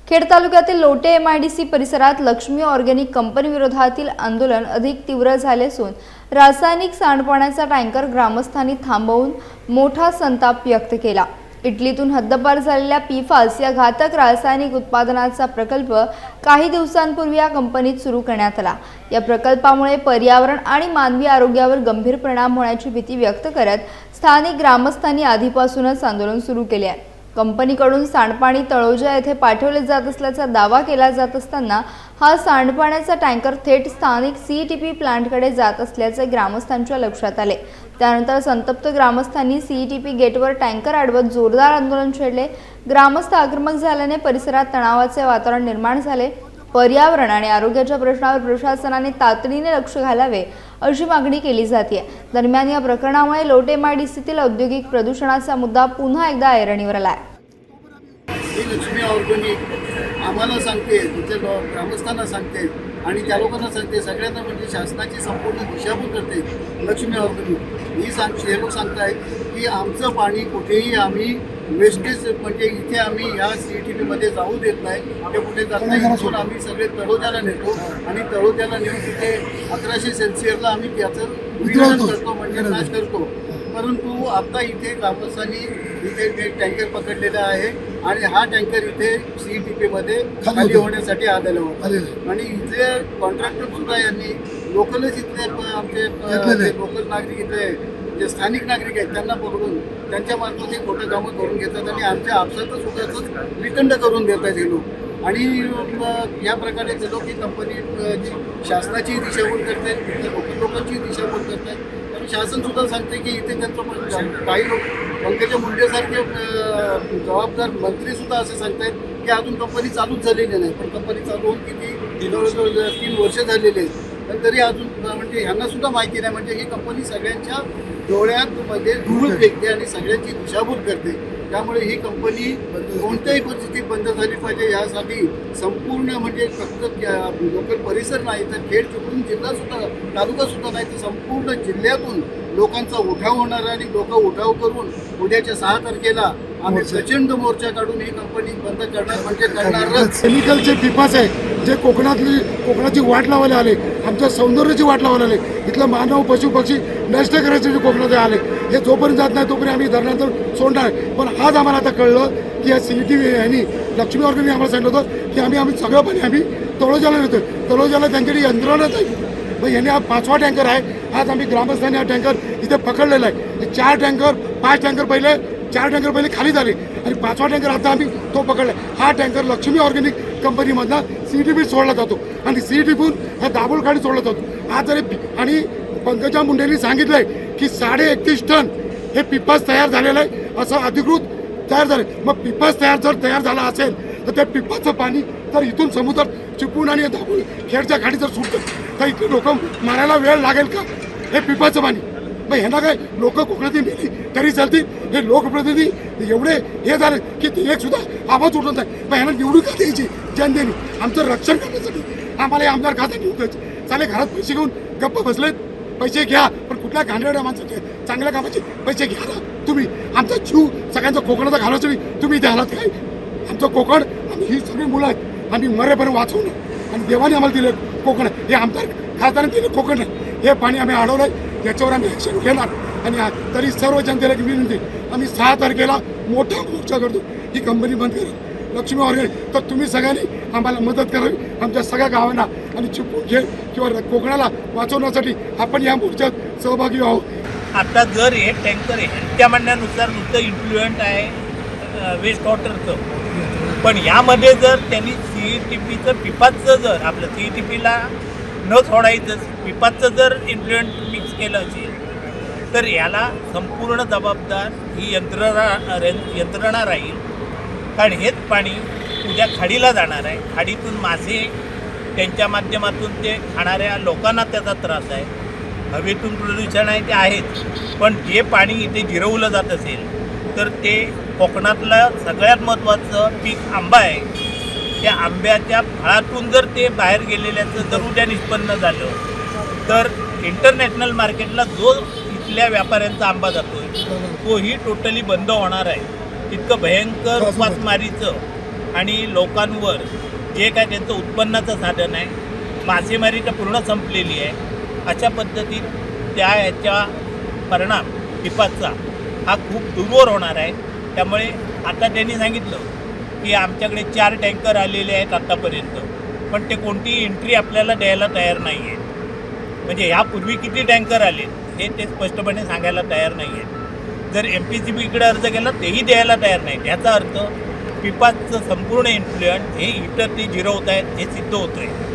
खेड तालुक्यातील लोटे MIDC परिसरात Lakshmi organic company विरोधातील आंदोलन अधिक तीव्र झाले असून रासायनिक सांडपाण्याचा टँकर ग्रामस्थांनी थांबवून मोठा संताप व्यक्त केला। इटलीतून हद्दपार झालेल्या PFAS या घातक रासायनिक उत्पादनाचा प्रकल्प काही दिवसांपूर्वी या कंपनीत सुरू करण्यात आला। या प्रकल्पामुळे पर्यावरण आणि मानवी आरोग्यावर गंभीर परिणाम होण्याची भीती व्यक्त करत स्थानिक ग्रामस्थांनी आधीपासूनच आंदोलन सुरू केले आहे। कंपनीकडून सांडपाणी तळोजा येथे पाठवले जात असल्याचा दावा केला जात असताना हा सांडपाण्याचा टँकर थेट स्थानिक CETP प्लांटकडे जात असल्याचे ग्रामस्थांच्या लक्षात आले। त्यानंतर संतप्त ग्रामस्थांनी CETP गेटवर टँकर अडवत जोरदार आंदोलन छेडले। ग्रामस्थ आक्रमक झाल्याने परिसरात तणावाचे वातावरण निर्माण झाले। पर्यावरण आणि आरोग्याच्या प्रश्नावर प्रशासनाने तातडीने लक्ष घालावे अशी मागणी केली जाते। दरम्यान या प्रकरणामुळे लोटे MIDCतील औद्योगिक प्रदूषणाचा मुद्दा पुन्हा एकदा ऐरणीवर आला आहे। लक्ष्मी ऑर्गॅनिक आम्हाला सांगते, तिथे ग्रामस्थांना सांगते आणि त्या लोकांना सांगते, सगळ्यांना म्हणजे शासनाची संपूर्ण दिशाभूल करते। लक्ष्मी ऑर्गॅनिक हे लोक सांगतायत की आमचं पाणी कुठेही आम्ही वेस्टेज म्हणजे इथे आम्ही ह्या CETP मध्ये जाऊ देत नाही, ते कुठे जात नाही म्हणून आम्ही सगळे तळोजाला नेतो आणि तळोजाला नेऊन तिथे 1100 सेल्सिअसला आम्ही त्याचं विघटन करतो म्हणजे नाश करतो। परंतु आता इथे ग्रामस्थांनी इथे एक टँकर पकडलेला आहे आणि हा टँकर इथे CETP मध्ये खाली होण्यासाठी आलेला होता आणि इथले कॉन्ट्रॅक्टर सुद्धा यांनी लोकलच इथले आमचे लोकल नागरिक इथले जे स्थानिक नागरिक आहेत त्यांना पकडून त्यांच्या मार्फत हे खोटं कामं करून घेतात आणि आमच्या आपसातच सुद्धा विखंड करून देतात हे लोक। आणि या प्रकारे ते लोक ही कंपनी शासनाची दिशाभूल करतात, लोकांची दिशाभूल करतात आणि शासन सुद्धा सांगते की इथे त्यांचं काही लोक पंकजा मुंडेसारखे जबाबदार मंत्री सुद्धा असं सांगतायत की अजून कंपनी चालूच झालेली नाही, पण कंपनी चालू होऊन किती जवळजवळ 3 वर्ष झालेली आहेत पण तरी अजून म्हणजे ह्यांना सुद्धा माहिती नाही। म्हणजे ही कंपनी सगळ्यांच्या डोळ्यात मध्ये धूळ फेकते आणि सगळ्यांची दिशाभूल करते। त्यामुळे ही कंपनी कोणत्याही परिस्थितीत बंद झाली पाहिजे यासाठी संपूर्ण म्हणजे फक्त लोकल परिसर नाही तर खेड चिपळूण जिल्हासुद्धा तालुकासुद्धा नाही तर संपूर्ण जिल्ह्यातून लोकांचा उठाव होणार आणि लोक उठाव करून उद्याच्या 6 तारखेला आम्ही प्रचंड मोर्चा काढून ही कंपनी बंद करणार म्हणजे करणारच। केमिकलचे PFAS आहे जे कोकणाची वाट लावायला आले, आमच्या सौंदर्याची वाट लावायला आले, इथलं मानव पशु पक्षी नष्ट करायचे कोकणात आले, हे जोपर्यंत जात नाही तोपर्यंत आम्ही धरणानंतर सोडणार। पण आज आम्हाला आता कळलं की या CETP यांनी लक्ष्मी ऑर्गॅनिक आम्हाला सांगितलं होतं की आम्ही सगळं पाणी आम्ही तळोजाला नेतो, तळोजाला त्यांच्याकडे यंत्रणाच आहे। मग यांनी हा 5वा टँकर आहे। आज आम्ही ग्रामस्थांनी हा टँकर इथे पकडलेला आहे। 4 टँकर 5 टँकर पहिले 4 टँकर पहिले खाली झाले आणि 5वा टँकर आता आम्ही तो पकडला। हा टँकर लक्ष्मी ऑर्गॅनिक कंपनीमधनं CETP सोडला जातो आणि CETPहून हा दाभोळखाली सोडला जातो। आज जरी आणि पंकजा मुंडेंनी सांगितलंय की 31.5 टन हे PFAS तयार झालेलं आहे असं अधिकृत तयार झालं। मग PFAS तयार झाला असेल तर त्या PFASचं पाणी तर इथून समुद्रात चिपळूण आणि दाभोळ खेडच्या खाडी जर सुटतं तर इथे लोक मारायला वेळ लागेल का? हे PFASचं पाणी मग ह्यांना काय लोक कोकणातील मेली तरी चालतील? हे लोकप्रतिनिधी एवढे हे झाले की ते एक सुद्धा आवाज उठवत नाही। मग ह्यांना निवडून का द्यायची जनतेने? आमचं रक्षण करण्यासाठी आम्हाला हे आमदार खातं निवडून द्यायचे। चाले घरात पैसे घेऊन गप्प बसलेत, पैसे घ्या पण कुठल्या घाणेरड्या माणसाचे चांगल्या कामाचे पैसे घ्या ना तुम्ही। आमचा जीव सगळ्यांचा कोकणाचा घालायचं तुम्ही द्यालात काय? आमचं कोकण आम्ही ही सगळी मुलं आहेत आम्ही मरेपर्यंत वाचवणं आणि देवाने आम्हाला दिलं कोकण, हे आमदार खासदारांनी दिलं कोकण आहे। हे पाणी आम्ही अडवलंय, याच्यावर आम्ही ॲक्शन घेणार आणि तरी सर्व जनतेला विनंती आम्ही 6 तारखेला मोठा मोर्चा करतो, ही कंपनी बंद करा लक्ष्मी ऑर्गॅनिक। तर तुम्ही सगळ्यांनी आम्हाला मदत करावी, आमच्या सगळ्या गावांना आणि चिपळूण खेड किंवा कोकणाला वाचवण्यासाठी आपण या मोर्चात सहभागी व्हावं। आता जर हे टँकर ह्यांच्या म्हणण्यानुसार नुसतं इन्फ्लुएंट आहे वेस्ट वॉटरचं, पण यामध्ये जर त्यांनी CETPचं PFASचं जर आपलं CETPला न सोडायचं PFASचं जर इन्फ्लुएंट मिक्स केलं असेल तर याला संपूर्ण जबाबदार ही यंत्रणा राहील। कारण हेच पाणी उद्या खाडीला जाणार आहे, खाडीतून मासे त्यांच्या माध्यमातून ते खाणाऱ्या लोकांना त्याचा त्रास आहे। हवेतून प्रदूषण आहे ते आहेच, पण जे पाणी इथे जिरवलं जात असेल तर ते कोकणातलं सगळ्यात महत्त्वाचं पीक आंबा आहे, त्या आंब्याच्या फळातून जर ते बाहेर गेलेल्याचं जर उद्या निष्पन्न झालं तर इंटरनॅशनल मार्केटला जो इथल्या व्यापाऱ्यांचा आंबा जातोय तोही टोटली बंद होणार आहे। इतकं भयंकर उपासमारीचं आणि लोकांवर जे काय त्यांचं उत्पन्नाचं साधन आहे, मासेमारी तर पूर्ण संपलेली आहे. अशा पद्धतीत याच्या परिणाम पिपाचा हा खूप दूरवर होणार आहे. त्यामुळे आता त्यांनी सांगितलं की आमच्याकडे 4 टँकर आलेले आहेत आत्तापर्यंत, पण ते कोणतीही एंट्री आपल्याला द्यायला तयार नाही आहे. म्हणजे ह्यापूर्वी किती टँकर आले हे ते स्पष्टपणे सांगायला तयार नाही आहेत. जर MPCBकडे अर्ज केला तेही द्यायला तयार नाहीत. याचा अर्थ पिपाचं संपूर्ण इन्फ्लुएन्स हे इतर ते जिरवत आहेत हे सिद्ध होतं आहे.